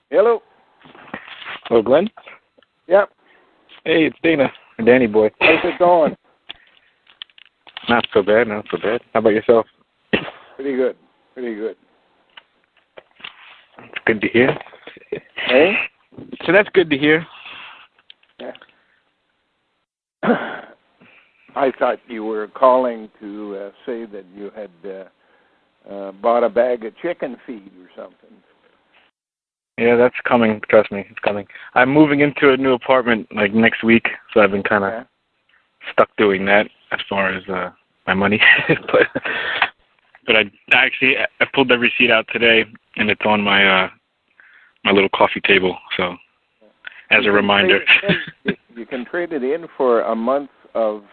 Hello. Hello, Glen? Yep. Hey, it's Dana, Danny boy. How's it going? Not so bad, not so bad. How about yourself? Pretty good. Pretty good. It's good to hear. Hey? So that's good to hear. Yeah. I thought you were calling to say that you had bought a bag of chicken feed or something. Yeah, that's coming. Trust me, it's coming. I'm moving into a new apartment like next week, so I've been kind of stuck doing that as far as my money. but I pulled the receipt out today, and it's on my my little coffee table. So as a reminder, you can trade it in for a month of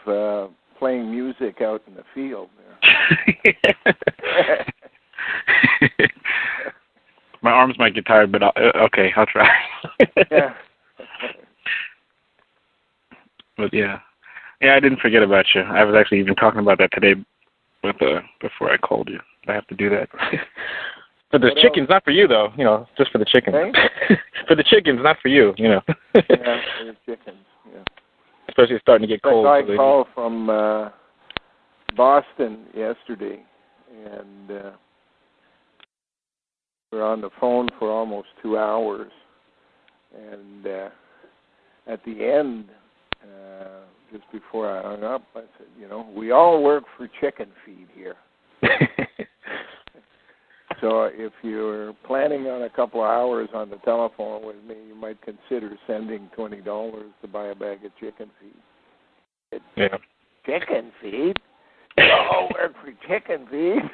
playing music out in the field there. My arms might get tired, but okay, I'll try. Yeah. But yeah, I didn't forget about you. I was actually even talking about that today, with before I called you. I have to do that. But the chickens, not for you though. You know, just for the chickens. Hey? For the chickens, not for you. You know. Yeah, for the chickens. Yeah. Especially it's starting to get cold. I called from Boston yesterday, and we were on the phone for almost 2 hours. And at the end, just before I hung up, I said, you know, we all work for chicken feed here. So if you're planning on a couple of hours on the telephone with me, you might consider sending $20 to buy a bag of chicken feed. Yeah. Chicken feed? You all work for chicken feed?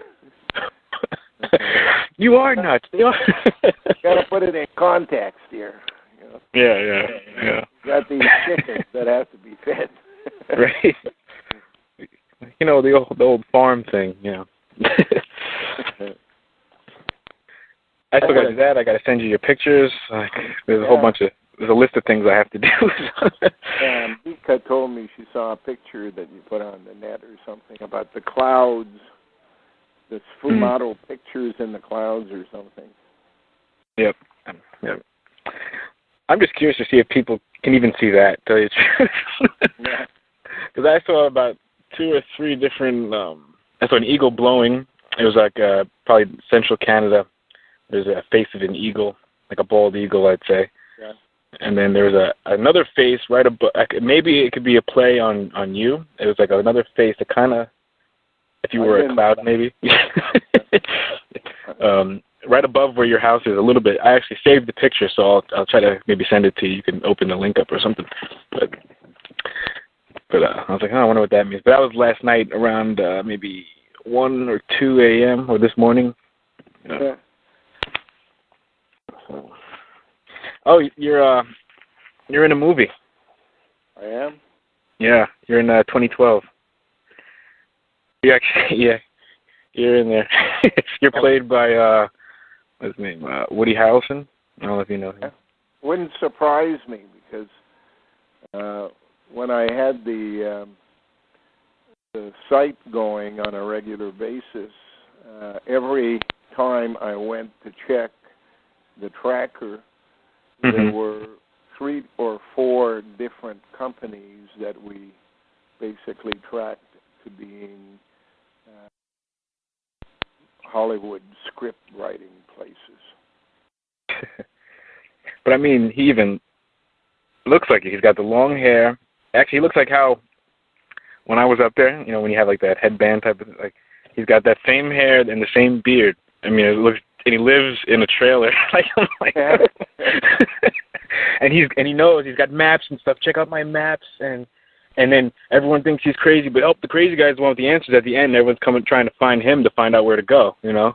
You are nuts. You are. Got to put it in context here. You know? Yeah. You got these chickens that have to be fed. Right. You know, the old farm thing, you know. I still got to do that. I got to send you your pictures. There's a whole bunch of, there's a list of things I have to do. And Mika told me she saw a picture that you put on the net or something about the clouds, the Sfumato pictures in the clouds or something. Yep. I'm just curious to see if people can even see that, to tell you the truth. Yeah. Because I saw about 2 or 3 different, I saw an eagle blowing. It was like probably central Canada. There's a face of an eagle, like a bald eagle, I'd say. Yeah. And then there was another face right above. Maybe it could be a play on you. It was like another face that kind of, if you were a cloud, maybe. Right above where your house is, a little bit. I actually saved the picture, so I'll try to maybe send it to you. You can open the link up or something. But I was like, I wonder what that means. But that was last night around maybe 1 or 2 a.m. or this morning. Yeah. Oh, you're in a movie. I am? Yeah, you're in 2012. You actually, you're in there. You're played by what's his name? Woody Harrelson. I don't know if you know him. Wouldn't surprise me because when I had the site going on a regular basis, every time I went to check the tracker, there were 3 or 4 different companies that we basically tracked to being Hollywood script writing places. But I mean, he even looks like it. He's got the long hair. Actually, he looks like how when I was up there, you know, when you have like that headband type of, like, he's got that same hair and the same beard. I mean, it looks, and he lives in a trailer. And he knows, he's got maps and stuff. Check out my maps, and then everyone thinks he's crazy, but the crazy guy's the one with the answers at the end. Everyone's trying to find him to find out where to go, you know.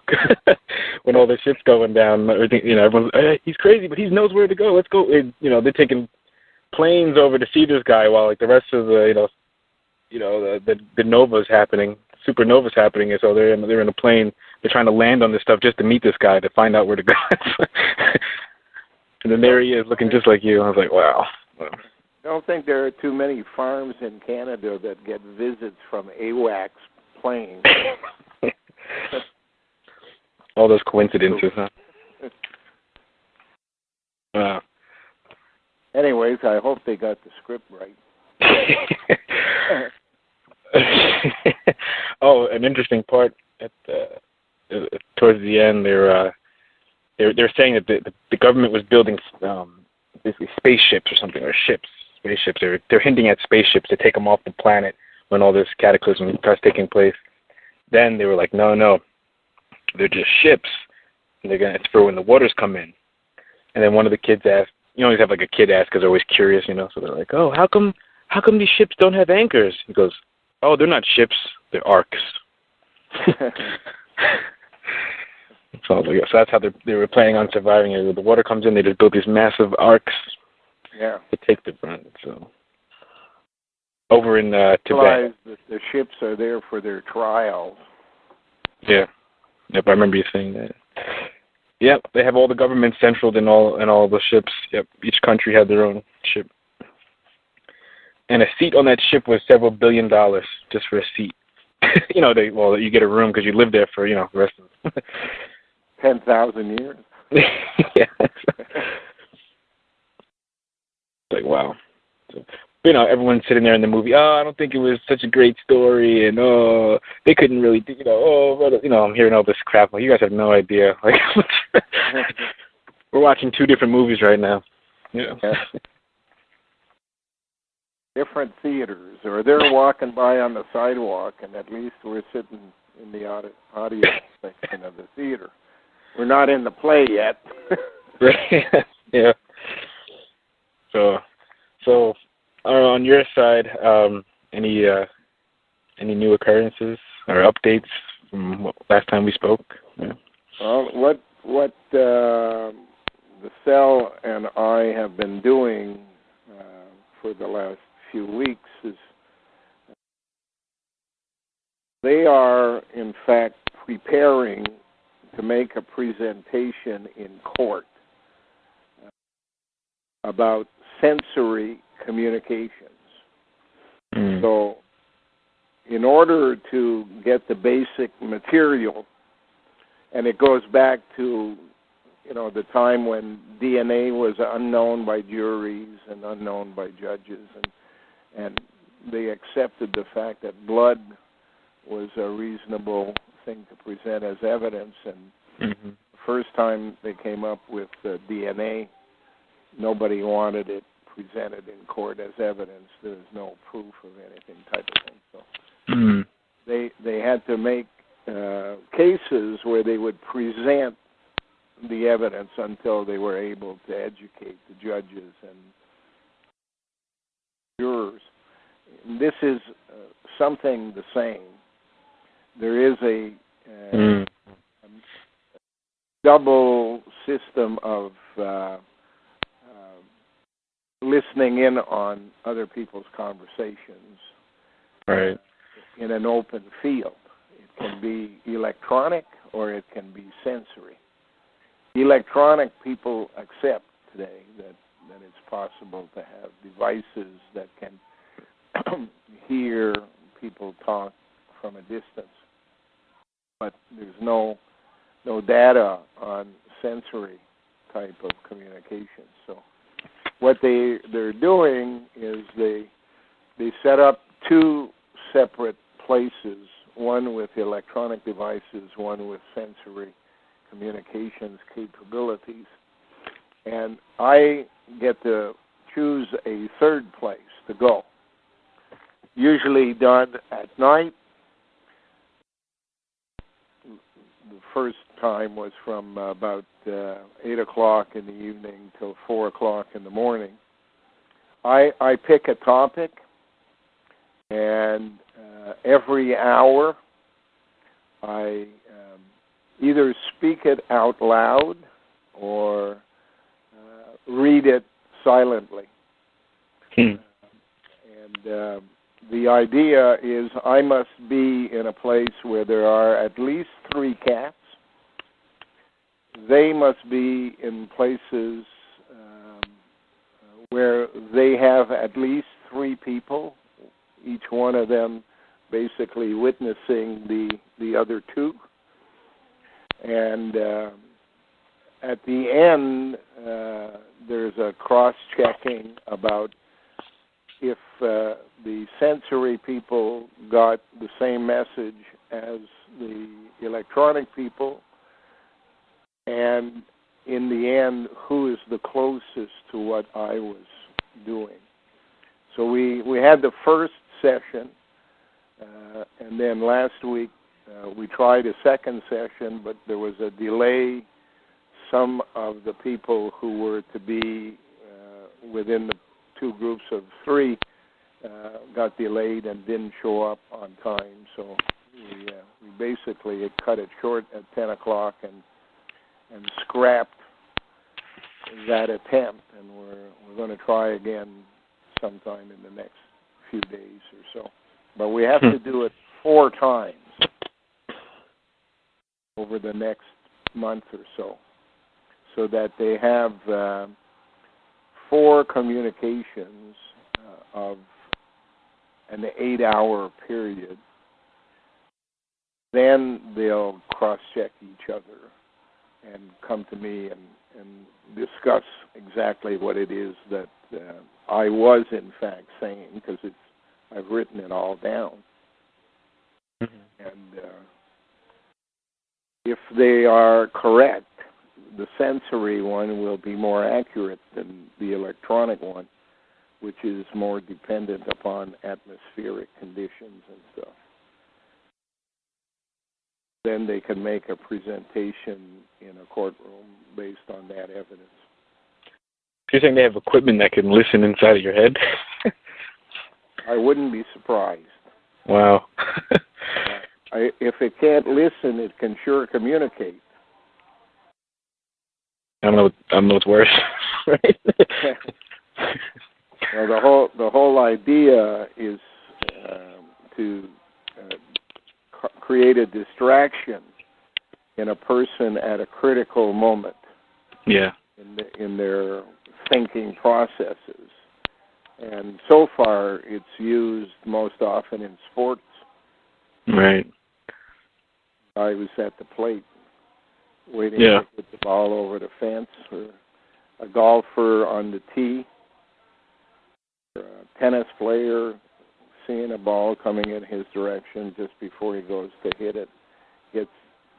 When all this shit's going down, you know, everyone's, hey, he's crazy, but he knows where to go. Let's go. You know, they're taking planes over to see this guy while like the rest of the, the nova's happening, supernova's happening, and so they're in a plane. They're trying to land on this stuff just to meet this guy to find out where to go. And then there he is, looking just like you. I was like, wow. I don't think there are too many farms in Canada that get visits from AWACS planes. All those coincidences, huh? Anyways, I hope they got the script right. Oh, an interesting part at towards the end, they're saying that the government was building basically spaceships or something, or spaceships. They're hinting at spaceships to take them off the planet when all this cataclysm starts taking place. Then they were like, no, they're just ships. And it's for when the waters come in. And then one of the kids asked, you always have like a kid ask because they're always curious, So they're like, oh, how come these ships don't have anchors? He goes, oh, they're not ships, they're arcs. So that's how they were planning on surviving it. When the water comes in, they just build these massive arcs to take the brunt. So over in Tibet, the ships are there for their trials. Yeah, yep, I remember you saying that. Yep, they have all the governments centraled in all the ships. Yep, each country had their own ship, and a seat on that ship was several $1 billion just for a seat. You get a room because you live there for the rest of 10,000 years. Yeah. Like, wow. So, everyone's sitting there in the movie, I don't think it was such a great story, and they couldn't really do, I'm hearing all this crap. Like, you guys have no idea. Like, we're watching two different movies right now. Yeah. Different theaters, or they're walking by on the sidewalk, and at least we're sitting in the audio section of the theater. We're not in the play yet. Yeah. So on your side, any new occurrences or updates from last time we spoke? Yeah. Well, what the cell and I have been doing for the last few weeks is they are, in fact, preparing to make a presentation in court about sensory communications. So in order to get the basic material, and it goes back to the time when DNA was unknown by juries and unknown by judges, and they accepted the fact that blood was a reasonable thing to present as evidence. And the first time they came up with DNA, nobody wanted it presented in court as evidence. There was no proof of anything type of thing. So they had to make cases where they would present the evidence until they were able to educate the judges and jurors. This is something the same. There is a double system of listening in on other people's conversations, right, in an open field. It can be electronic or it can be sensory. Electronic people accept today that it's possible to have devices that can hear people talk from a distance, but there's no data on sensory type of communication. So what they're doing is they set up two separate places, one with electronic devices, one with sensory communications capabilities, and I get to choose a third place to go, usually done at night. The first time was from about 8 o'clock in the evening till 4 o'clock in the morning. I pick a topic, and every hour I either speak it out loud or read it silently. And the idea is I must be in a place where there are at least 3 cats. They must be in places where they have at least 3 people, each one of them basically witnessing the other 2. And at the end, there's a cross-checking about if the sensory people got the same message as the electronic people, and in the end, who is the closest to what I was doing. So we had the first session, and then last week we tried a second session, but there was a delay. Some of the people who were to be within the two groups of three got delayed and didn't show up on time. So we basically cut it short at 10 o'clock and scrapped that attempt. And we're going to try again sometime in the next few days or so. But we have to do it 4 times over the next month or so that they have 4 communications of an 8-hour period. Then they'll cross-check each other and come to me and discuss exactly what it is that I was in fact saying, because I've written it all down. And if they are correct, the sensory one will be more accurate than the electronic one, which is more dependent upon atmospheric conditions and stuff. Then they can make a presentation in a courtroom based on that evidence. You're saying they have equipment that can listen inside of your head? I wouldn't be surprised. Wow. If it can't listen, it can sure communicate. I don't know what's worse, right? Well, the whole idea is to create a distraction in a person at a critical moment. Yeah. In their thinking processes. And so far, it's used most often in sports. Right. I was at the plate waiting to hit the ball over the fence, or a golfer on the tee, or a tennis player seeing a ball coming in his direction just before he goes to hit it, gets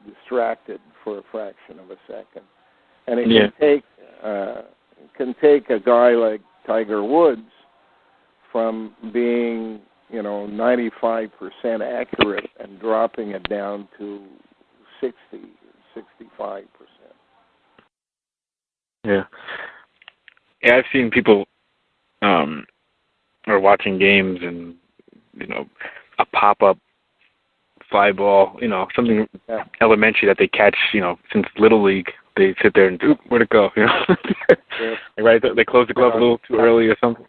distracted for a fraction of a second. And it can take a guy like Tiger Woods from being, 95% accurate and dropping it down to 65%. Yeah. Yeah, I've seen people are watching games and, a pop-up fly ball, something elementary that they catch, since Little League. They sit there and, where'd it go? Right? They close the glove a little too early or something.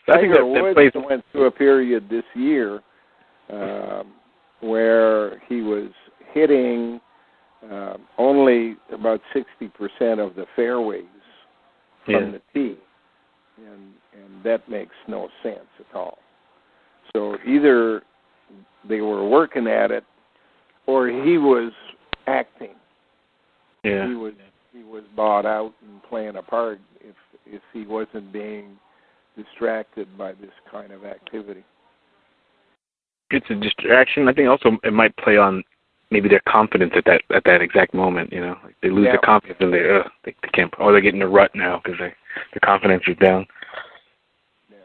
So I think Tiger Woods went through a period this year where he was hitting only about 60% of the fairways from the tee, and that makes no sense at all. So either they were working at it, or he was acting. Yeah. He was bought out and playing a part if he wasn't being distracted by this kind of activity. It's a distraction. I think also it might play on maybe their confidence at that exact moment. Like they lose their confidence and they can't, or they get in a rut now because their confidence is down. Yeah.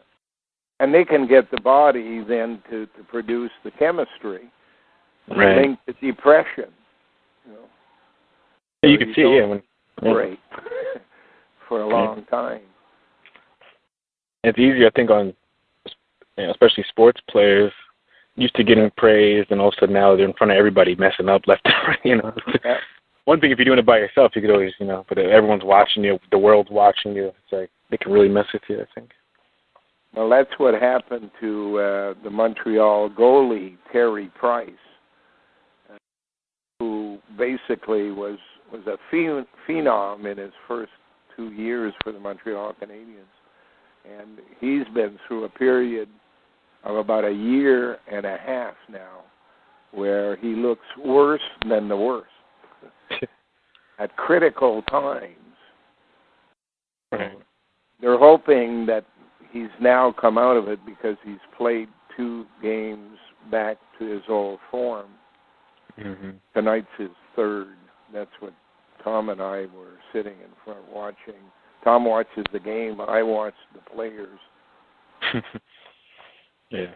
And they can get the body then to produce the chemistry linked to depression. You can see it. Great for a long time. It's easier, I think, on especially sports players used to getting praised, and also now they're in front of everybody messing up left and right. One thing if you're doing it by yourself, you could always, but if everyone's watching you, the world's watching you, it's like they can really mess with you, I think. Well, that's what happened to the Montreal goalie, Terry Price, who basically was a phenom in his first 2 years for the Montreal Canadiens. And he's been through a period of about a year and a half now where he looks worse than the worst. at critical times. Right. They're hoping that he's now come out of it because he's played 2 games back to his old form. Mm-hmm. Tonight's his 3rd. That's what Tom and I were sitting in front watching. Tom watches the game. I watch the players. Yeah.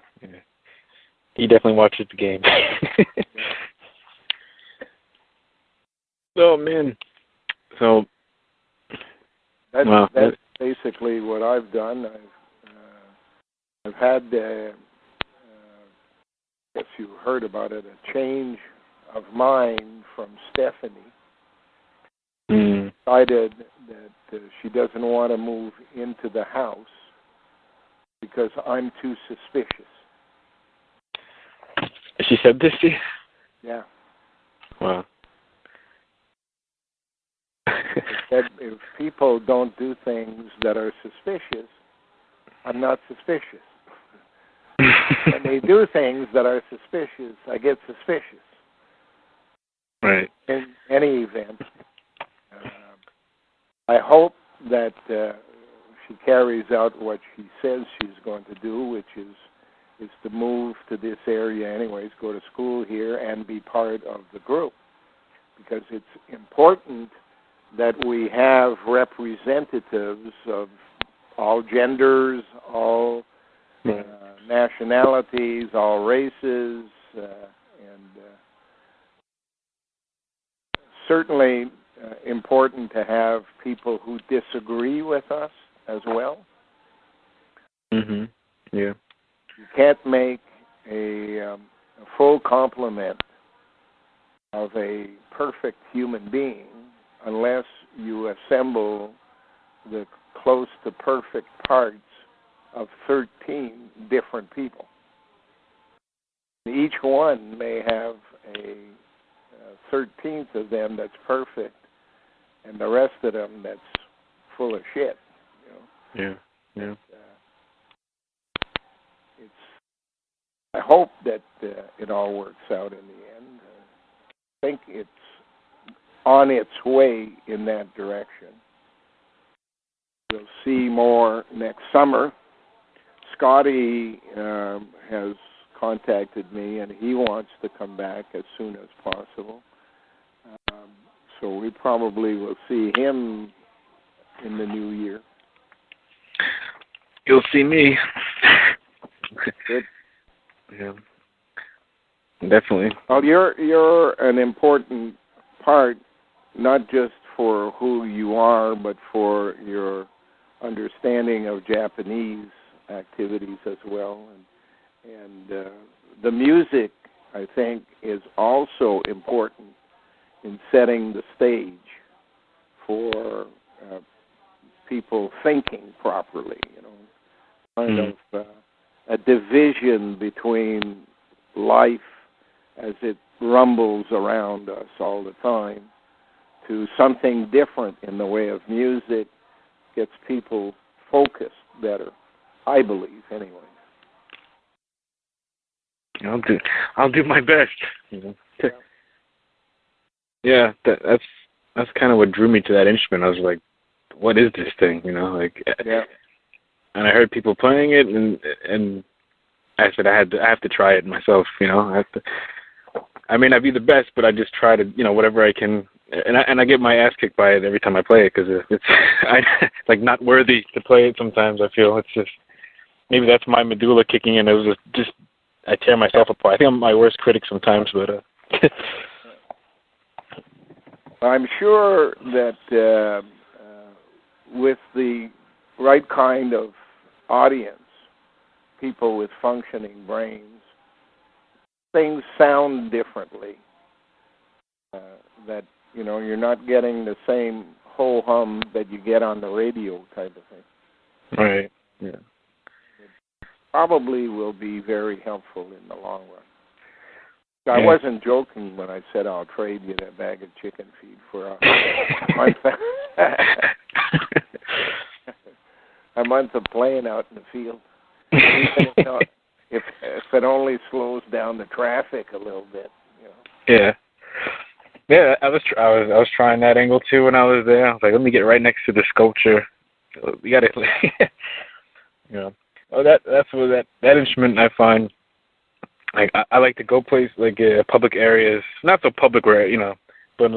He definitely watches the game. Oh, man. So, that's basically what I've done. I've had, I guess you heard about it, a change of mind from Stephanie. Decided that she doesn't want to move into the house because I'm too suspicious. She said this to you? Yeah. Wow. She said if people don't do things that are suspicious, I'm not suspicious. When they do things that are suspicious, I get suspicious. Right. In any event, I hope that she carries out what she says she's going to do, which is to move to this area anyways, go to school here, and be part of the group. Because it's important that we have representatives of all genders, all nationalities, all races, and certainly important to have people who disagree with us as well. Mhm. Yeah. You can't make a full complement of a perfect human being unless you assemble the close to perfect parts of 13 different people. Each one may have a 13th of them that's perfect, and the rest of them that's full of shit. You know? Yeah. I hope that it all works out in the end. I think it's on its way in that direction. We'll see more next summer. Scotty has contacted me, and he wants to come back as soon as possible. So we probably will see him in the new year. You'll see me. Good. Yeah. Definitely. Well, you're an important part, not just for who you are, but for your understanding of Japanese activities as well. And the music, I think, is also important in setting the stage for people thinking properly, you know, kind of a division between life as it rumbles around us all the time to something different in the way of music gets people focused better, I believe, anyway. I'll do my best. Yeah, that's kind of what drew me to that instrument. I was like, what is this thing? You know, like. Yeah. And I heard people playing it, and I said I have to try it myself. You know, I may not be the best, but I just try to, you know, whatever I can. And I get my ass kicked by it every time I play it because it's like not worthy to play it. Sometimes I feel it's just maybe that's my medulla kicking in. It was just I tear myself apart. I think I'm my worst critic sometimes, but. I'm sure that with the right kind of audience, people with functioning brains, things sound differently. That, you know, you're not getting the same ho-hum that you get on the radio type of thing. Right, yeah. It probably will be very helpful in the long run. I wasn't joking when I said I'll trade you that bag of chicken feed for a month of playing out in the field. Even if it only slows down the traffic a little bit, you know. Yeah. Yeah, I was trying that angle too when I was there. I was like, let me get right next to the sculpture. We got it. You know, well, that's what that instrument I find. Like I like to go public areas, not so public where but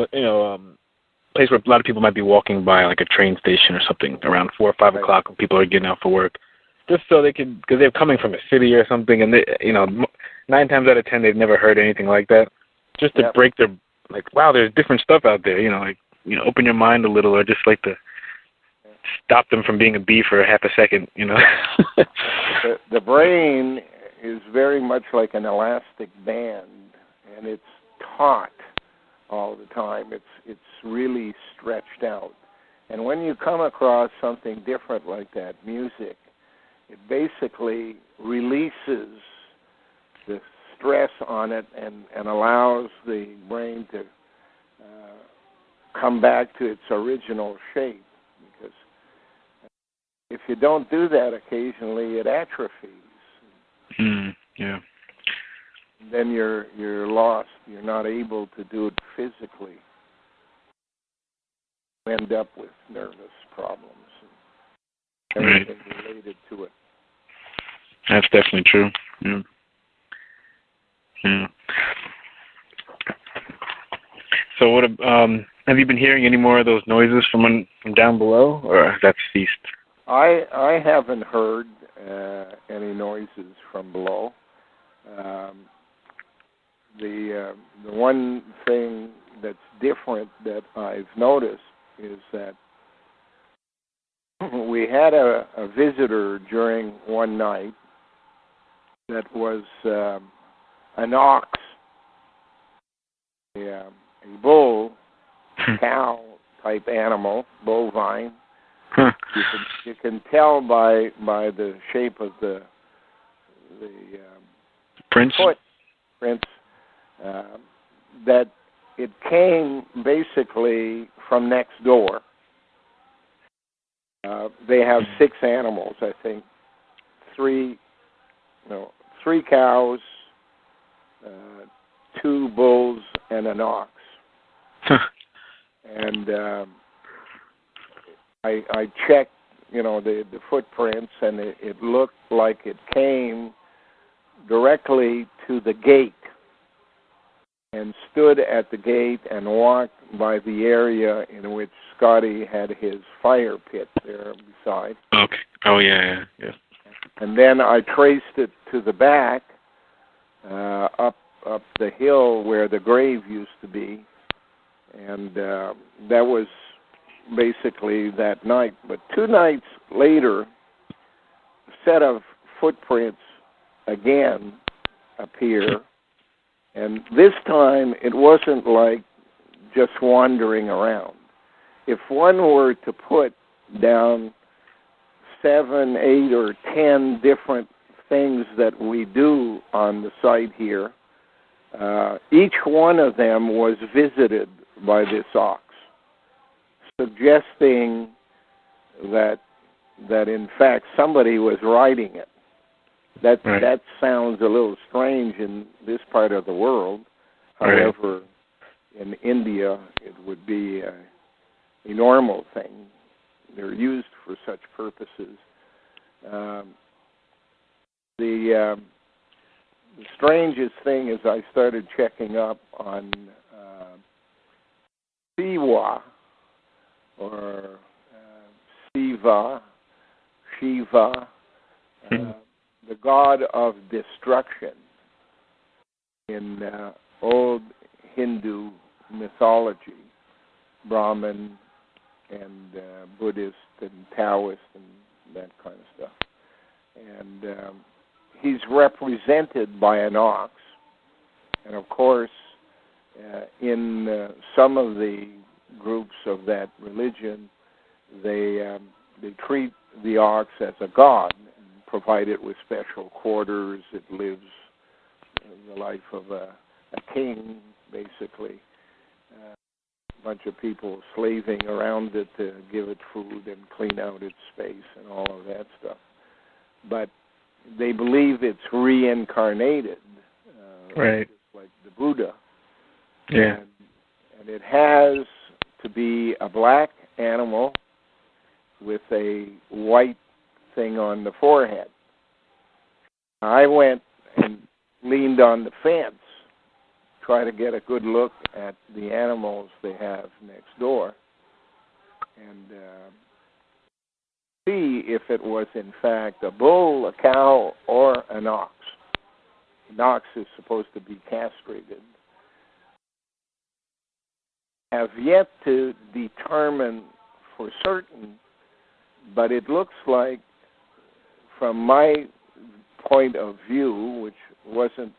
place where a lot of people might be walking by, like a train station or something, around 4 or 5 o'clock when people are getting out for work, just so they can, because they're coming from a city or something, and they, 9 times out of 10 they've never heard anything like that, just to break their, like, wow, there's different stuff out there, open your mind a little, or just like to stop them from being a bee for half a second, The brain is very much like an elastic band, and it's taut all the time. It's really stretched out. And when you come across something different like that, music, it basically releases the stress on it and allows the brain to come back to its original shape. Because if you don't do that occasionally, it atrophies. Yeah. Then you're lost. You're not able to do it physically. You end up with nervous problems and everything related to it. That's definitely true. Yeah. So what? Have you been hearing any more of those noises from down below, or has that ceased? I haven't heard any noises from below. The one thing that's different that I've noticed is that we had a visitor during one night that was an ox, a bull, cow type animal, bovine. You can tell by the shape of the prints. Prints that it came basically from next door. They have 6 animals, I think. 3 cows, 2 bulls, and an ox. And I checked, the footprints, and it looked like it came directly to the gate and stood at the gate and walked by the area in which Scotty had his fire pit there beside. Okay. Oh, yeah. And then I traced it to the back, up the hill where the grave used to be, and that was basically that night. But 2 nights later, a set of footprints again appear, and this time it wasn't like just wandering around. If one were to put down 7, 8, or 10 different things that we do on the site here, each one of them was visited by this ox, suggesting that in fact somebody was riding it. That sounds a little strange in this part of the world. However, in India, it would be a normal thing. They're used for such purposes. The strangest thing is I started checking up on Siwa, or Shiva, the god of destruction in old Hindu mythology, Brahmin and Buddhist and Taoist and that kind of stuff. And he's represented by an ox. And of course, in some of the groups of that religion, they treat the ox as a god and provide it with special quarters. It lives the life of a king, basically. A bunch of people slaving around it to give it food and clean out its space and all of that stuff. But they believe it's reincarnated, like the Buddha. Yeah. and it has to be a black animal with a white thing on the forehead. I went and leaned on the fence, try to get a good look at the animals they have next door, and see if it was in fact a bull, a cow, or an ox. An ox is supposed to be castrated. Have yet to determine for certain, but it looks like, from my point of view, which wasn't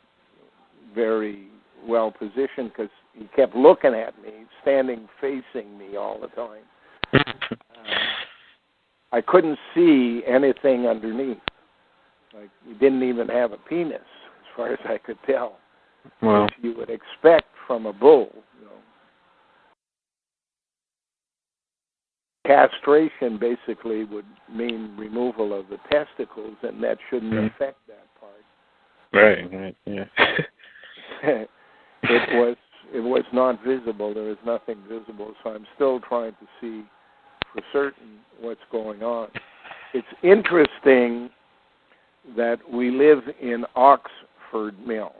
very well positioned because he kept looking at me, standing facing me all the time. I couldn't see anything underneath. Like, he didn't even have a penis, as far as I could tell. Well, which you would expect from a bull. You know. Castration basically would mean removal of the testicles, and that shouldn't affect that part. Right, yeah. It was not visible. There was nothing visible, so I'm still trying to see for certain what's going on. It's interesting that we live in Oxford Mills,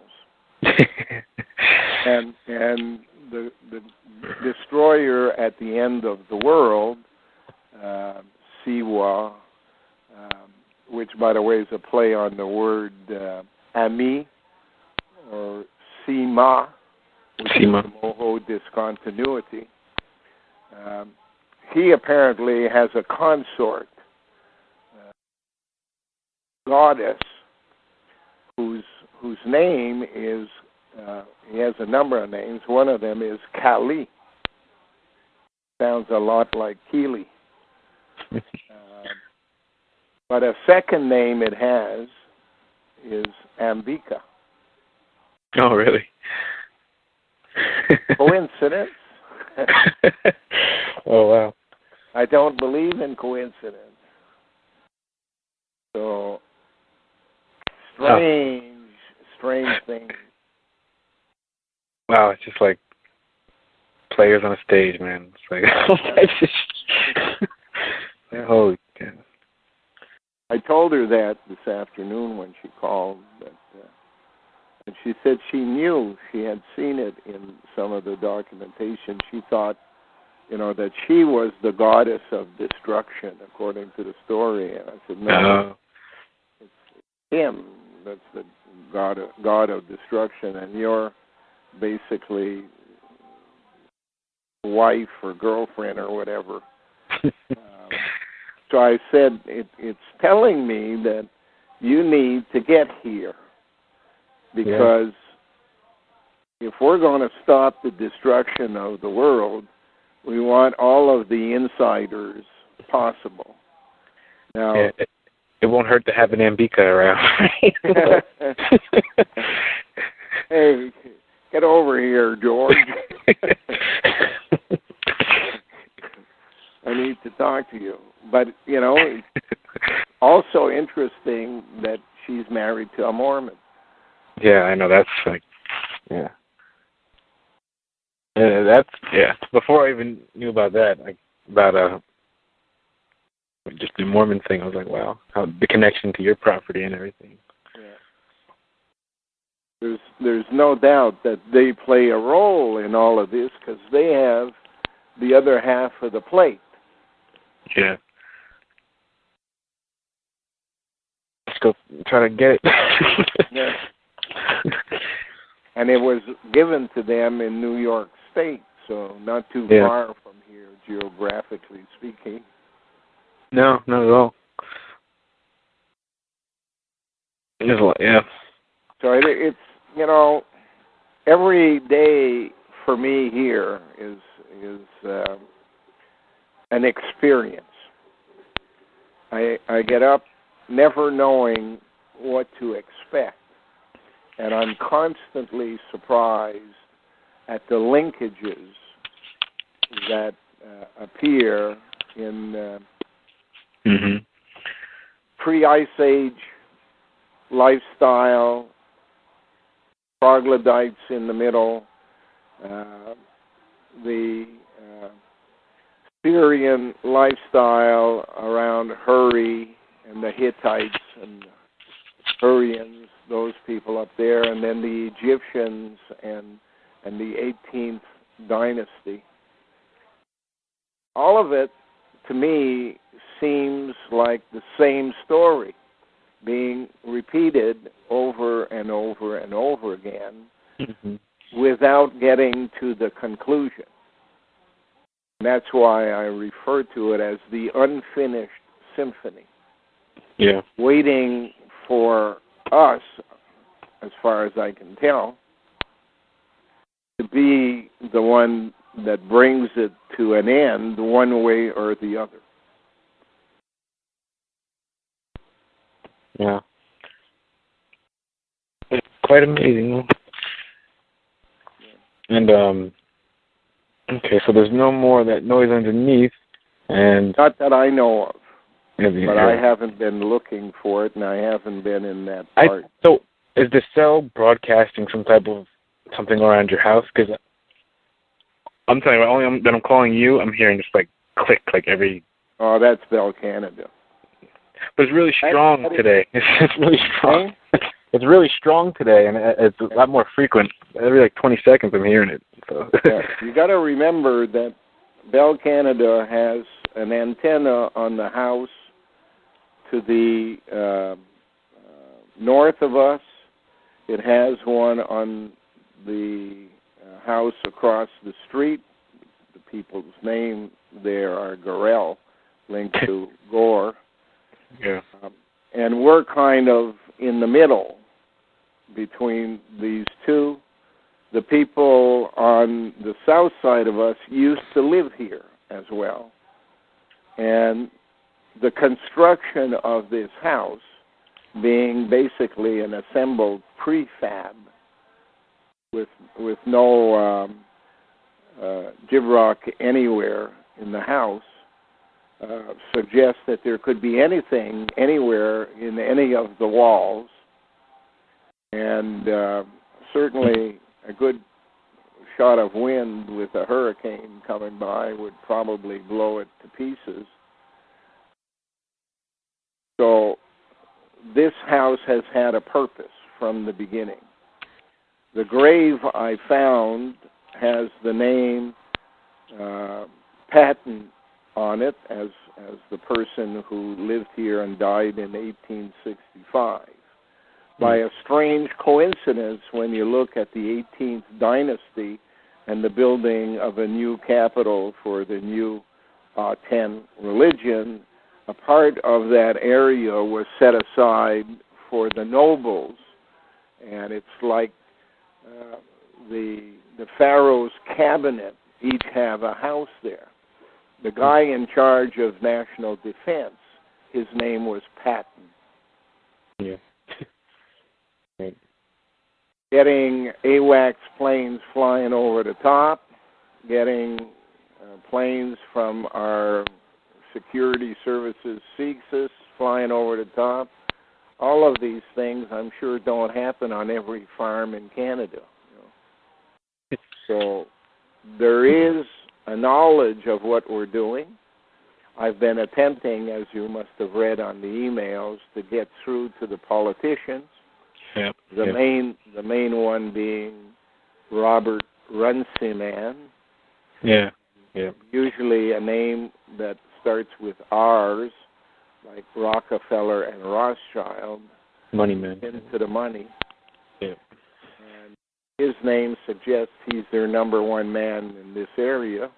and the destroyer at the end of the world, Siwa, which, by the way, is a play on the word ami, or Sima, which is the Moho discontinuity. He apparently has a consort, goddess, whose name is, he has a number of names. One of them is Kealey. Sounds a lot like Kealey. But a second name it has is Ambika. Oh, really? Coincidence? Oh, wow. I don't believe in coincidence. So, strange things. Wow, it's just like players on a stage, man. It's like, holy cow. I told her that this afternoon when she called, and she said she knew, she had seen it in some of the documentation. She thought, that she was the goddess of destruction, according to the story. And I said, no, it's him that's the god of destruction, and you're basically wife or girlfriend or whatever. So I said, it's telling me that you need to get here, because if we're going to stop the destruction of the world, we want all of the insiders possible. Now, it won't hurt to have an Ambika around. Hey, get over here, George. I need to talk to you. But, it's also interesting that she's married to a Mormon. Yeah, I know. That's like, before I even knew about that, about just the Mormon thing, I was like, wow, how the connection to your property and everything. Yeah. There's no doubt that they play a role in all of this, because they have the other half of the plate. Yeah. Let's go try to get it. Yeah. And it was given to them in New York State, so not too far from here, geographically speaking. No, not at all. Yeah. So it's, every day for me here is an experience. I get up never knowing what to expect, and I'm constantly surprised at the linkages that appear in pre-Ice Age lifestyle, troglodytes in the middle, the Syrian lifestyle around Hurry and the Hittites and Hurrians, those people up there, and then the Egyptians and the 18th dynasty. All of it, to me, seems like the same story being repeated over and over and over again without getting to the conclusion. That's why I refer to it as the unfinished symphony. Yeah. Waiting for us, as far as I can tell, to be the one that brings it to an end one way or the other. Yeah. It's quite amazing. And, okay, so there's no more of that noise underneath, and... Not that I know of, but I haven't been looking for it, and I haven't been in that part. So, is the cell broadcasting some type of something around your house? Because I'm telling you, only that I'm calling you, I'm hearing just, like, click, like, every... Oh, that's Bell Canada. But it's really strong today. It's really strong. It's really strong today, and it's a lot more frequent. Every, like, 20 seconds I'm hearing it. So. Yeah. You got to remember that Bell Canada has an antenna on the house to the north of us. It has one on the house across the street. The people's name there are Gorell, linked to Gore. Yeah. And we're kind of in the middle between these two. The people on the south side of us used to live here as well. And the construction of this house being basically an assembled prefab with no gyprock anywhere in the house suggests that there could be anything anywhere in any of the walls. And certainly a good shot of wind with a hurricane coming by would probably blow it to pieces. So this house has had a purpose from the beginning. The grave I found has the name Patton on it as the person who lived here and died in 1865. By a strange coincidence, when you look at the 18th dynasty and the building of a new capital for the new 10 religion, a part of that area was set aside for the nobles. And it's like the pharaoh's cabinet each have a house there. The guy in charge of national defense, his name was Patton. Yeah. Right. Getting AWACS planes flying over the top, getting planes from our security services, CEXIS, flying over the top. All of these things, I'm sure, don't happen on every farm in Canada. You know. So there is a knowledge of what we're doing. I've been attempting, as you must have read on the emails, to get through to the politicians. Yep. The main one being Robert Runciman. Yeah. Yeah. Usually a name that starts with R's, like Rockefeller and Rothschild. Money man. Into the money. Yeah. And his name suggests he's their number one man in this area.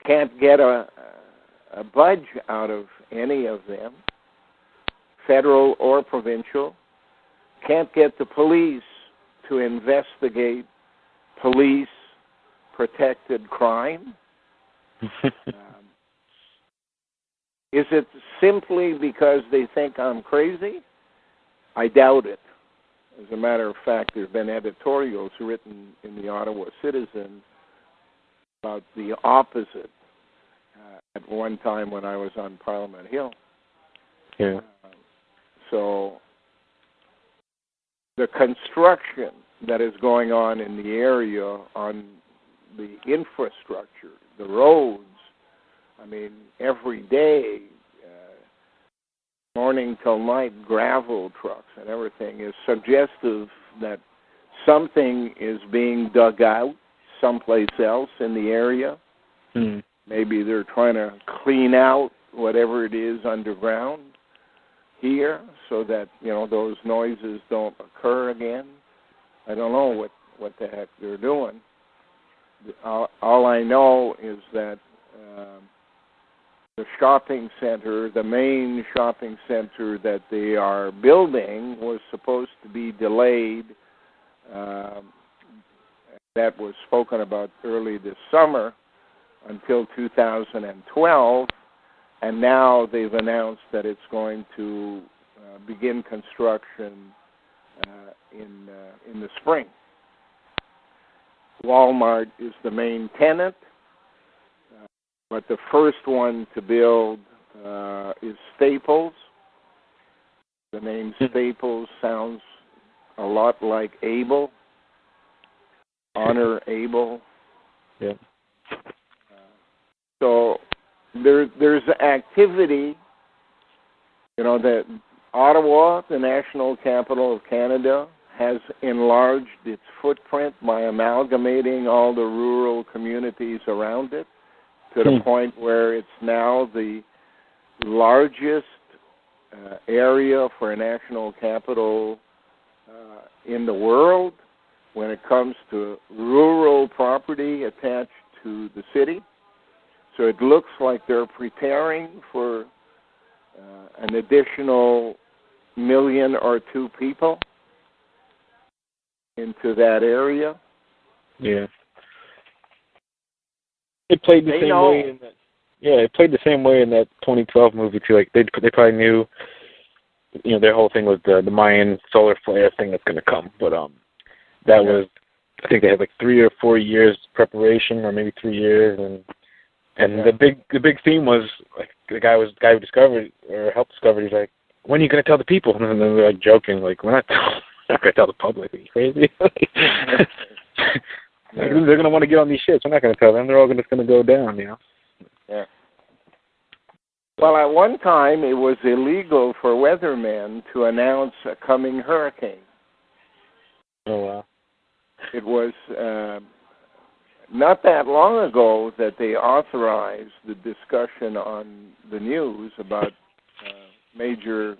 Can't get a budge out of any of them, federal or provincial. Can't get the police to investigate police-protected crime. Is it simply because they think I'm crazy? I doubt it. As a matter of fact, there have been editorials written in the Ottawa Citizen about the opposite at one time when I was on Parliament Hill. Yeah. So the construction that is going on in the area on the infrastructure, the roads. I mean, every day, morning till night, gravel trucks and everything is suggestive that something is being dug out someplace else in the area. Mm. Maybe they're trying to clean out whatever it is underground here so that, those noises don't occur again. I don't know what the heck they're doing. All I know is that the shopping center, the main shopping center that they are building, was supposed to be delayed. That was spoken about early this summer until 2012, and now they've announced that it's going to begin construction in the spring. Walmart is the main tenant, but the first one to build is Staples. The name Staples sounds a lot like Abel, Honor Abel. Yeah. So there's activity. That Ottawa, the national capital of Canada, has enlarged its footprint by amalgamating all the rural communities around it to the point where it's now the largest area for a national capital in the world when it comes to rural property attached to the city. So it looks like they're preparing for an additional 1 million or 2 people into that area. Yeah. It played the same way in that. Yeah, it played the same way in that 2012 movie too. Like they probably knew, their whole thing was the Mayan solar flare thing that's going to come. But that was, I think they had like 3 or 4 years preparation, or maybe 3 years, and the big theme was like the guy who discovered or helped discover. He's like, when are you going to tell the people? And then they're like joking, like we're not going to tell the public. Are you crazy? They're going to want to get on these ships. We're not going to tell them. They're all just going to go down, Yeah. Well, at one time, it was illegal for weathermen to announce a coming hurricane. Oh, wow. It was not that long ago that they authorized the discussion on the news about major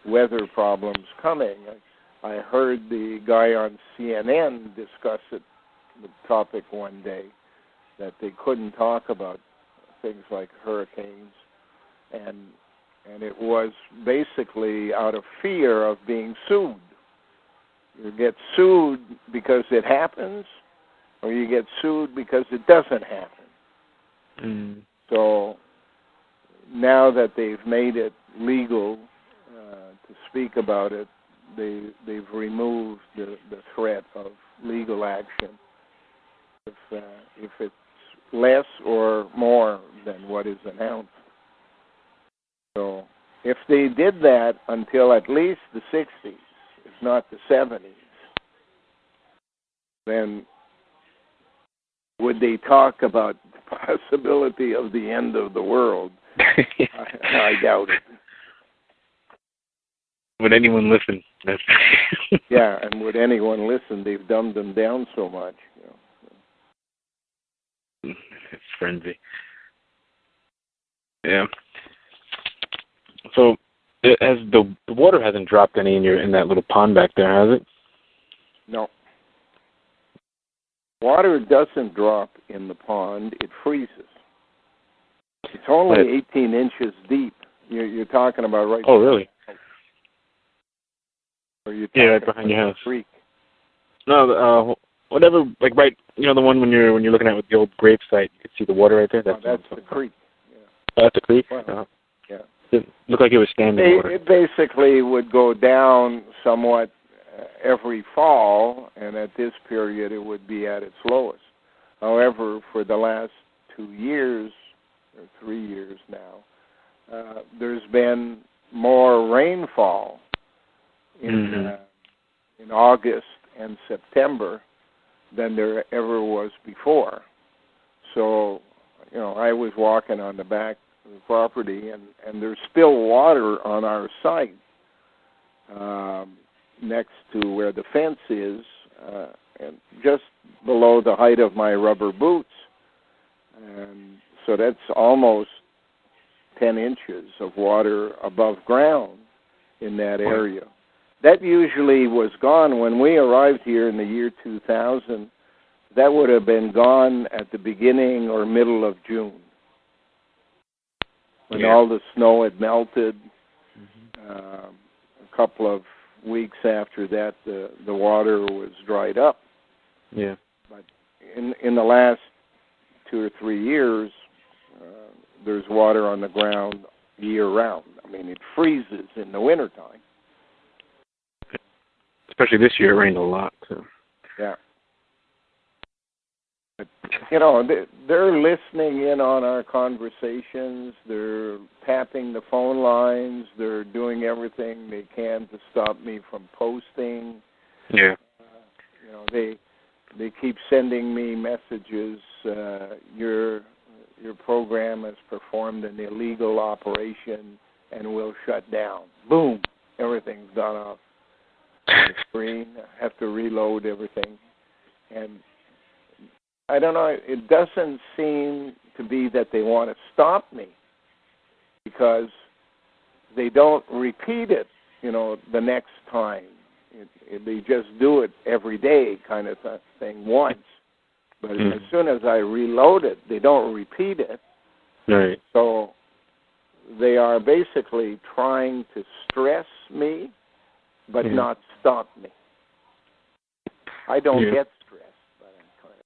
weather problems coming. I heard the guy on CNN discuss the topic one day, that they couldn't talk about things like hurricanes, and it was basically out of fear of being sued. You get sued because it happens, or you get sued because it doesn't happen. Mm. So now that they've made it legal to speak about it, they've removed the threat of legal action if it's less or more than what is announced. So if they did that until at least the 60s, if not the 70s, then would they talk about the possibility of the end of the world? I doubt it. Would anyone listen? Yeah, and would anyone listen? They've dumbed them down so much. It's frenzy. Yeah. So, as the water hasn't dropped any in that little pond back there, has it? No. Water doesn't drop in the pond; it freezes. It's only 18 inches deep. You're talking about right? Oh, really? Or you right behind your house. Creek? No, whatever. Like right, the one when you're looking at with the old grave site, you can see the water right there. That's the creek. Yeah. Oh, that's the creek. Wow. Yeah. It looked like it was standing water. It basically would go down somewhat every fall, and at this period it would be at its lowest. However, for the last 2 years or 3 years now, there's been more rainfall in August and September than there ever was before. So, I was walking on the back of the property, and there's still water on our site next to where the fence is, and just below the height of my rubber boots. And so that's almost 10 inches of water above ground in that area. That usually was gone when we arrived here in the year 2000. That would have been gone at the beginning or middle of June, when all the snow had melted. A couple of weeks after that, the water was dried up. Yeah. But in the last 2 or 3 years, there's water on the ground year-round. I mean, it freezes in the wintertime. Especially this year, it rained a lot, too. Yeah. But, they're listening in on our conversations. They're tapping the phone lines. They're doing everything they can to stop me from posting. Yeah. They keep sending me messages. Your program has performed an illegal operation and will shut down. Boom, everything's gone off the screen. I have to reload everything, and I don't know. It doesn't seem to be that they want to stop me, because they don't repeat it, the next time. They just do it every day kind of thing once. But as soon as I reload it, they don't repeat it. Right. So they are basically trying to stress me, but not stop me. I don't get stressed, but I'm kind of...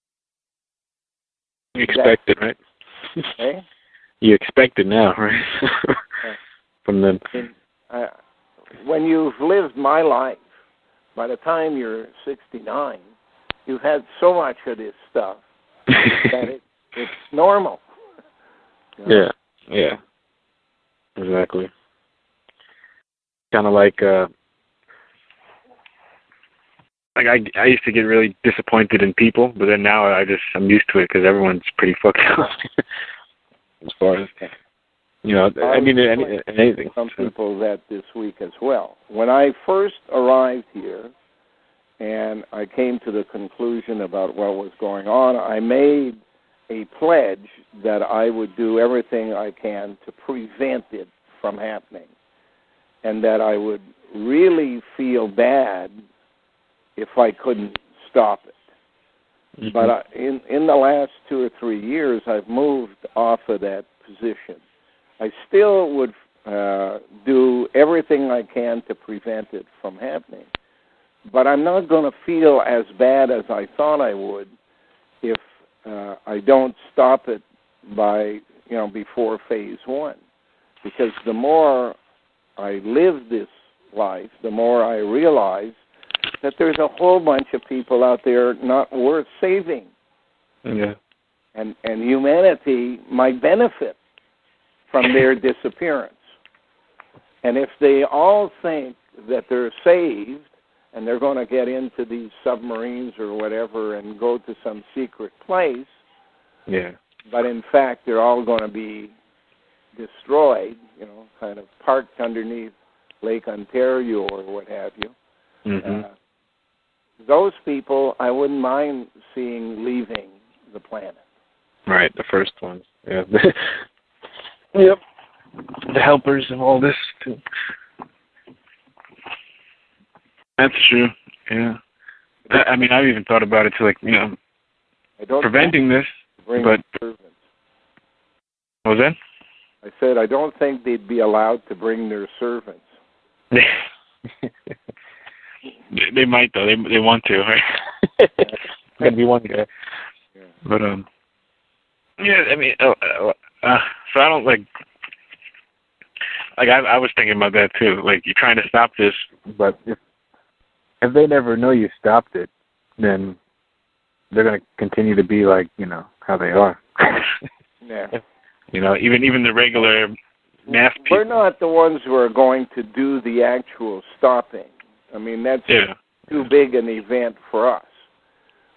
You expect it, right? Eh? You expect it now, right? From them. When you've lived my life, by the time you're 69, you've had so much of this stuff that it's normal. Yeah, exactly. Kind of like I used to get really disappointed in people, but then now I'm used to it because everyone's pretty fucked up. As far as anything. Some people that this week as well. When I first arrived here, and I came to the conclusion about what was going on, I made a pledge that I would do everything I can to prevent it from happening, and that I would really feel bad if I couldn't stop it. Mm-hmm. But in the last 2 or 3 years, I've moved off of that position. I still would do everything I can to prevent it from happening. But I'm not going to feel as bad as I thought I would if I don't stop it by, before phase 1. Because the more I live this life, the more I realize that there's a whole bunch of people out there not worth saving. Yeah. And humanity might benefit from their disappearance. And if they all think that they're saved, and they're going to get into these submarines or whatever and go to some secret place, but in fact they're all going to be destroyed, kind of parked underneath Lake Ontario or what have you. Mm-hmm. Those people I wouldn't mind seeing leaving the planet. Right, the first ones. Yeah. Yep. The helpers of all this, too. That's true. Yeah. I've even thought about it to preventing this. But servants. What was that? I said I don't think they'd be allowed to bring their servants. They might though. They want to, right? Gotta be one guy. Yeah. But so I don't I was thinking about that too. You're trying to stop this, but if they never know you stopped it, then they're going to continue to be how they are. Yeah. Even the regular mass people. We're not the ones who are going to do the actual stopping. That's too big an event for us.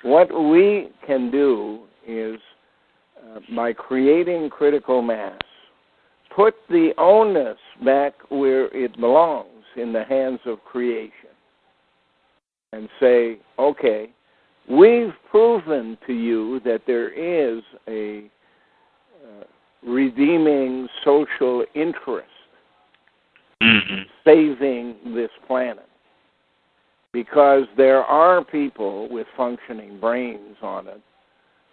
what we can do is, by creating critical mass, put the onus back where it belongs, in the hands of creation, and say, okay, we've proven to you that there is a redeeming social interest in saving this planet, because there are people with functioning brains on it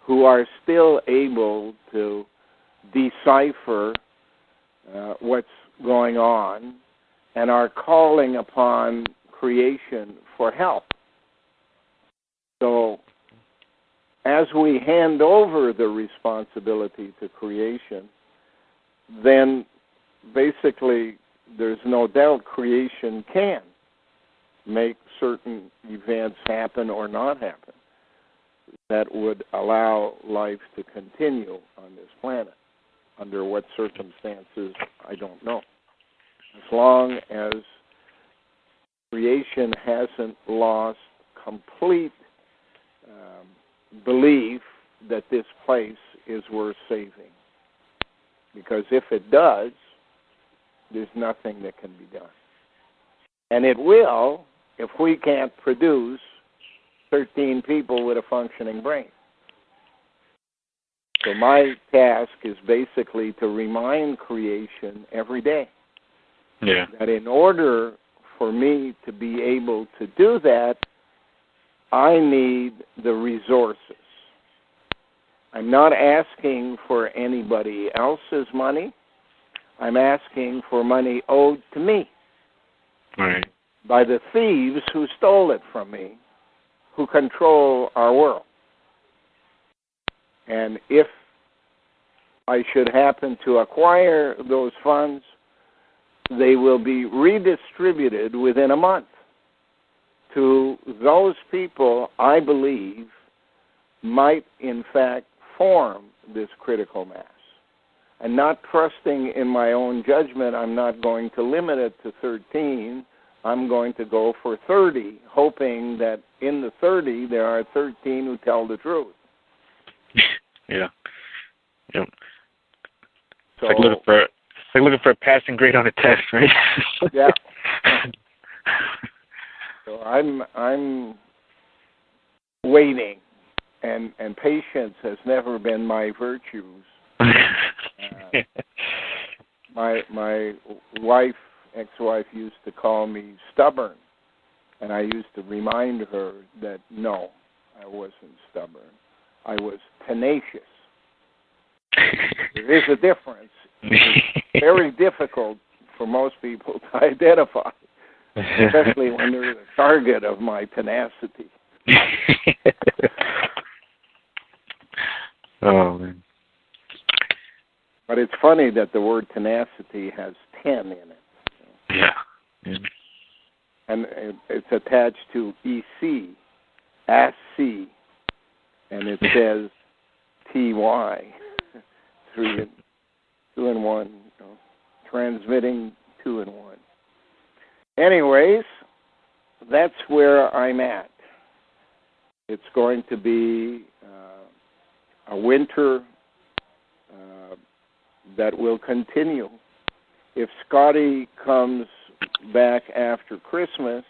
who are still able to decipher what's going on and are calling upon creation for help. So as we hand over the responsibility to creation, then basically there's no doubt creation can make certain events happen or not happen that would allow life to continue on this planet. Under what circumstances, I don't know. As long as creation hasn't lost complete belief that this place is worth saving. Because if it does, there's nothing that can be done. And it will if we can't produce 13 people with a functioning brain. So my task is basically to remind creation every day that in order for me to be able to do that, I need the resources. I'm not asking for anybody else's money. I'm asking for money owed to me by the thieves who stole it from me, who control our world. And if I should happen to acquire those funds, they will be redistributed within a month to those people I believe might in fact form this critical mass. And not trusting in my own judgment, I'm not going to limit it to 13. I'm going to go for 30, hoping that in the 30 there are 13 who tell the truth. Yeah. Yep. So, it's like looking for a passing grade on a test, right? Yeah. So I'm waiting, and patience has never been my virtues. My wife, ex-wife, used to call me stubborn, and I used to remind her that no, I wasn't stubborn. I was tenacious. There is a difference. It's very difficult for most people to identify, especially when they're the target of my tenacity. Oh, man. But it's funny that the word tenacity has 10 in it. Yeah. And it's attached to EC, ASC, and it says TY, 2 in 1, transmitting 2 in 1. Anyways, that's where I'm at. It's going to be a winter that will continue. If Scotty comes back after Christmas,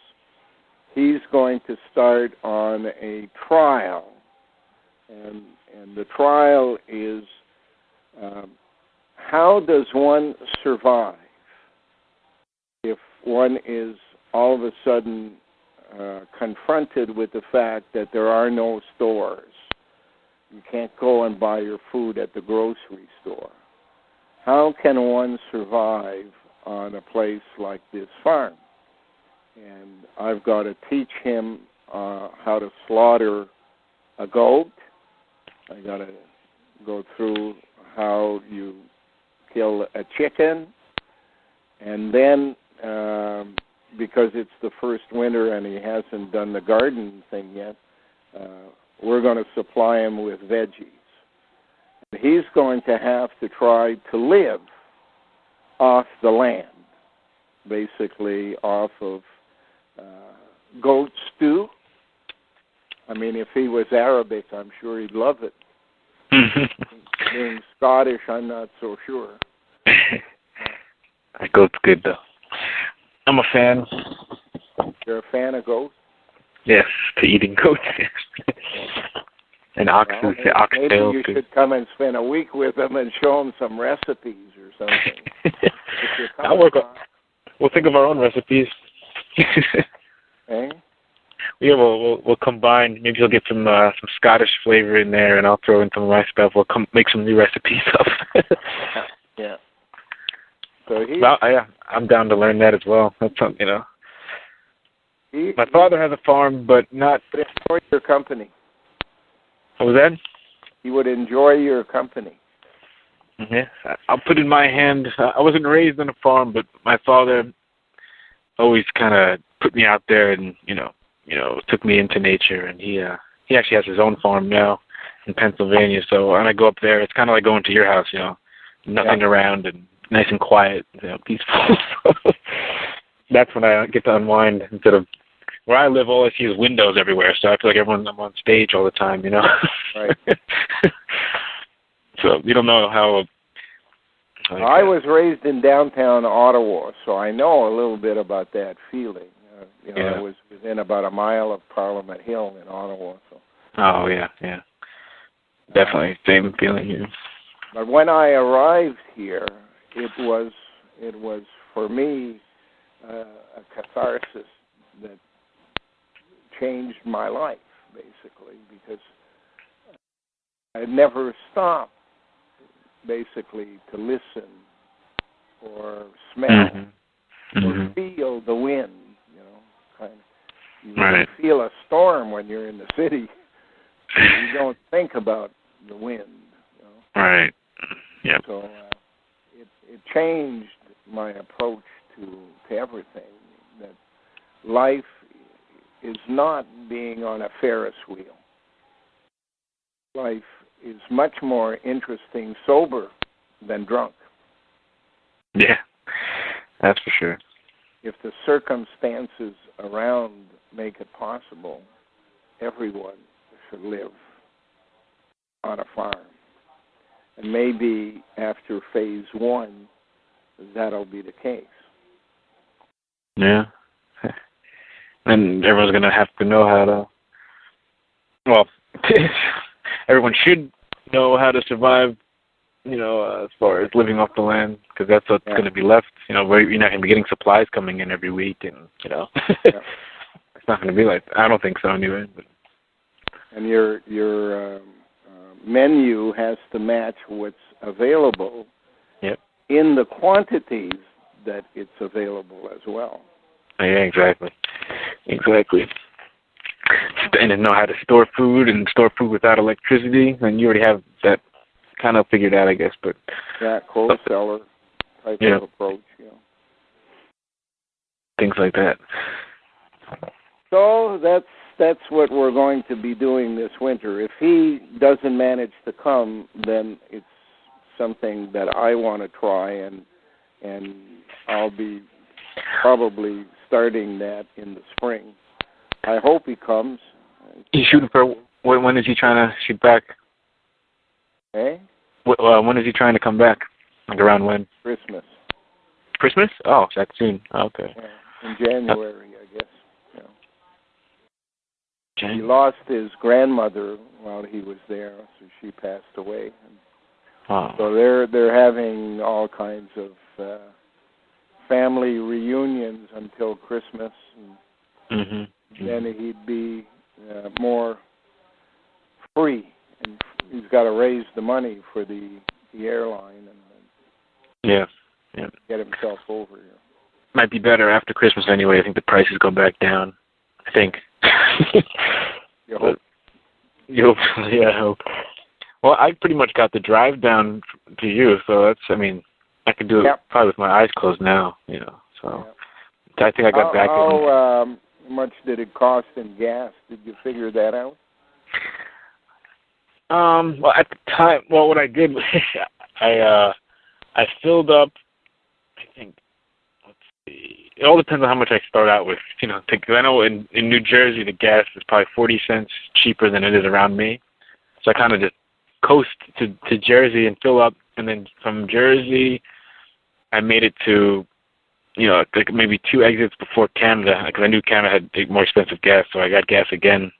he's going to start on a trial. And the trial is how does one survive if one is all of a sudden confronted with the fact that there are no stores. You can't go and buy your food at the grocery store. How can one survive on a place like this farm? And I've got to teach him how to slaughter a goat. I got to go through how you kill a chicken. And then, because it's the first winter and he hasn't done the garden thing yet, we're going to supply him with veggies. He's going to have to try to live off the land, basically off of goat stew I mean, if he was Arabic, I'm sure he'd love it. Being Scottish, I'm not so sure. Goat's good, though. I'm a fan. You're a fan of goats? Yes, to eating goats. And oxes, well, oxtails. Maybe you should come and spend a week with them and show them some recipes or something. We'll think of our own recipes. Eh? Yeah, we'll combine. Maybe you'll get some Scottish flavor in there, and I'll throw in some rice stuff. We'll make some new recipes up. Yeah. So I'm down to learn that as well. That's something, you know. My father has a farm, but not. He would enjoy your company. What was that? He would enjoy your company. Yeah, I'll put in my hand. I wasn't raised on a farm, but my father always kind of put me out there, and you know, took me into nature. And he actually has his own farm now in Pennsylvania. So when I go up there, it's kind of like going to your house, you know, nothing around and nice and quiet, you know, peaceful. That's when I get to unwind instead of where I live. All I see is windows everywhere, so I feel like I'm on stage all the time, you know. Right. So you don't know how. I was raised in downtown Ottawa, so I know a little bit about that feeling. I was within about a mile of Parliament Hill in Ottawa. So. Oh yeah. Definitely same feeling here. But when I arrived here, it was for me a catharsis that changed my life, basically, because I had never stopped, basically, to listen or smell or feel the wind, you know, kind of. You really feel a storm when you're in the city. You don't think about the wind, you know. Right. Yeah. So it changed my approach to everything. That life is not being on a Ferris wheel. Life is much more interesting sober than drunk. Yeah, that's for sure. If the circumstances around make it possible, everyone should live on a farm. And maybe after phase 1, that'll be the case. Yeah. And everyone's going to have to know how to, well, everyone should know how to survive, you know, as far as living off the land, because that's what's going to be left. You know, where you're not going to be getting supplies coming in every week, and, you know, it's not going to be like that. I don't think so anyway. But. And your menu has to match what's available in the quantities that it's available as well. Yeah, exactly. And to know how to store food without electricity, and you already have that kind of figured out, I guess. But cold cellar type of approach, things like that. So that's what we're going to be doing this winter. If he doesn't manage to come, then it's something that I want to try, and I'll be probably starting that in the spring. I hope he comes. You shooting for when is he trying to shoot back? Eh? When is he trying to come back? Like around when? Christmas. Christmas? Oh, that's soon. Okay. Yeah, in January, I guess. He lost his grandmother while he was there, so she passed away. So they're having all kinds of family reunions until Christmas, and then he'd be more free, and he's got to raise the money for the airline and get himself over here. Might be better after Christmas anyway. I think the prices go back down. I think. You hope. I hope. Well, I pretty much got the drive down to you, so I could do it probably with my eyes closed now, you know. So I think I got back. How much did it cost in gas? Did you figure that out? Well, at the time, what I did was I filled up. I think. Let's see. it all depends on how much I start out with. You know, because I know in New Jersey the gas is probably 40 cents cheaper than it is around me. So I kind of just coast to Jersey and fill up, and then from Jersey I made it to, you know, like maybe 2 exits before Canada, because I knew Canada had more expensive gas, so I got gas again.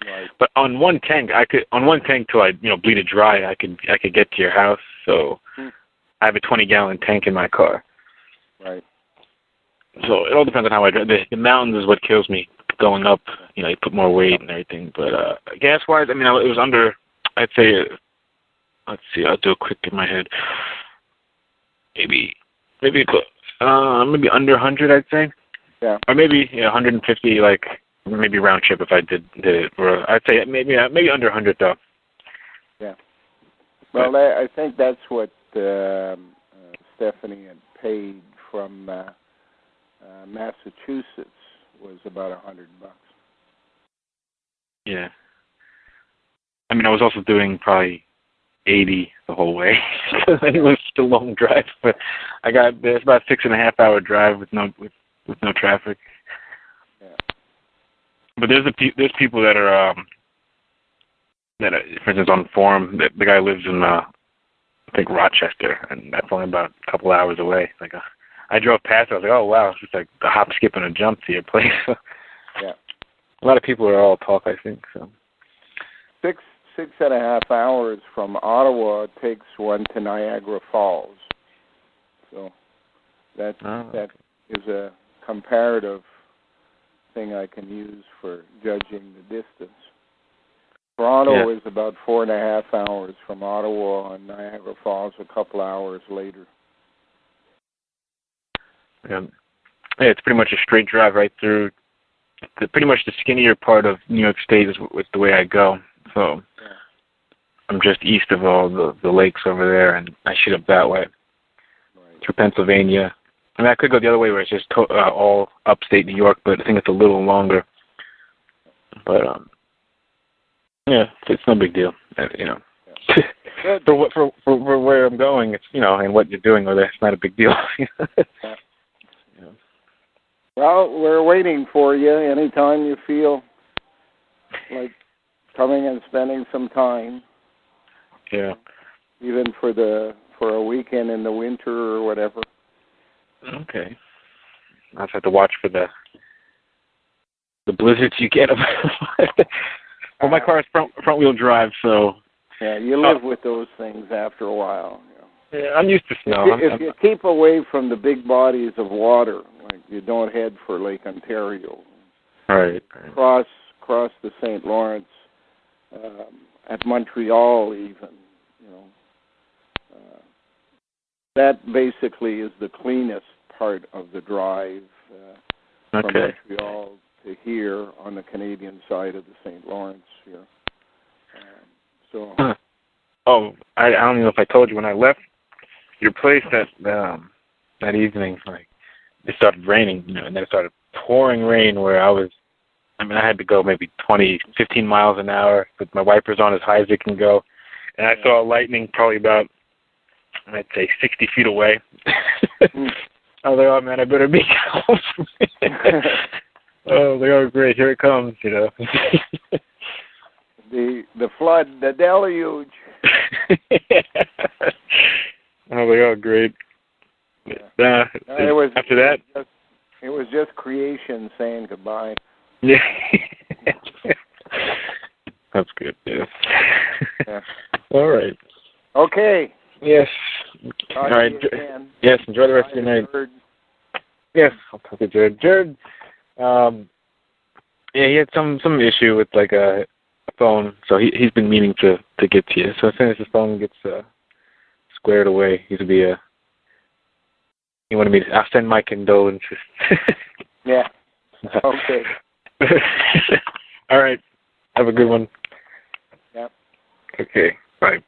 Right. But on one tank till I, you know, bleed it dry, I could get to your house. So I have a 20-gallon tank in my car. Right. So it all depends on how I drive. The mountains is what kills me going up. You know, you put more weight and everything. But gas-wise, I mean, it was under, I'd say, let's see, I'll do a quick in my head. Maybe under 100, I'd say. Yeah. Or maybe 150, like maybe round trip if I did it. Or I'd say maybe under 100 though. Yeah. Well, I think that's what Stephanie had paid from Massachusetts, was about $100. Yeah. I mean, I was also doing probably 80 the whole way because it was still a long drive. But it's about a 6.5 hour drive with no traffic. Yeah. But there's people that are for instance, on the forum, the guy lives in I think Rochester, and that's only about a couple hours away. Like I drove past it, I was like, oh wow, it's just like a hop, skip, and a jump to your place. Yeah. A lot of people are all talk, I think. So 6.5 hours from Ottawa takes one to Niagara Falls. So that is a comparative thing I can use for judging the distance. Toronto is about 4.5 hours from Ottawa, and Niagara Falls a couple hours later. Yeah, it's pretty much a straight drive right through. Pretty much the skinnier part of New York State is the way I go. So I'm just east of all the lakes over there, and I shoot up that way through Pennsylvania. I mean, I could go the other way where it's just all upstate New York, but I think it's a little longer. But it's no big deal. You know, for where I'm going, it's, you know, and what you're doing over there, it's not a big deal. Well, we're waiting for you. Anytime you feel like coming and spending some time. Yeah. Even for a weekend in the winter or whatever. Okay. I'll have to watch for the blizzards you get. Well, my car is front wheel drive, so. Yeah, you live with those things after a while. You know. Yeah, I'm used to snow. If you keep away from the big bodies of water, like you don't head for Lake Ontario. Right. Cross the St. Lawrence at Montreal, even. You know, that basically is the cleanest part of the drive from Montreal to here on the Canadian side of the St. Lawrence here. I don't know if I told you, when I left your place that evening, like it started raining, you know, and then it started pouring rain where I had to go maybe 15 miles an hour with my wipers on as high as it can go. And I saw lightning probably about, I'd say, 60 feet away. I was like, oh, man, I better be careful. Oh, they are great. Here it comes, you know. The flood, the deluge. Oh, they are great. Yeah. After that? It was just creation saying goodbye. Yeah. That's good, yeah. All right. Okay. Yes. All right. Yes, enjoy the rest of your night. Jared. Yes, I'll talk to Jared. Jared, he had some issue with like a phone, so he's been meaning to get to you. So as soon as his phone gets squared away, he wanted me to. I'll send my condolences. Yeah. Okay. All right. Have a good one. Yep. Okay. Bye.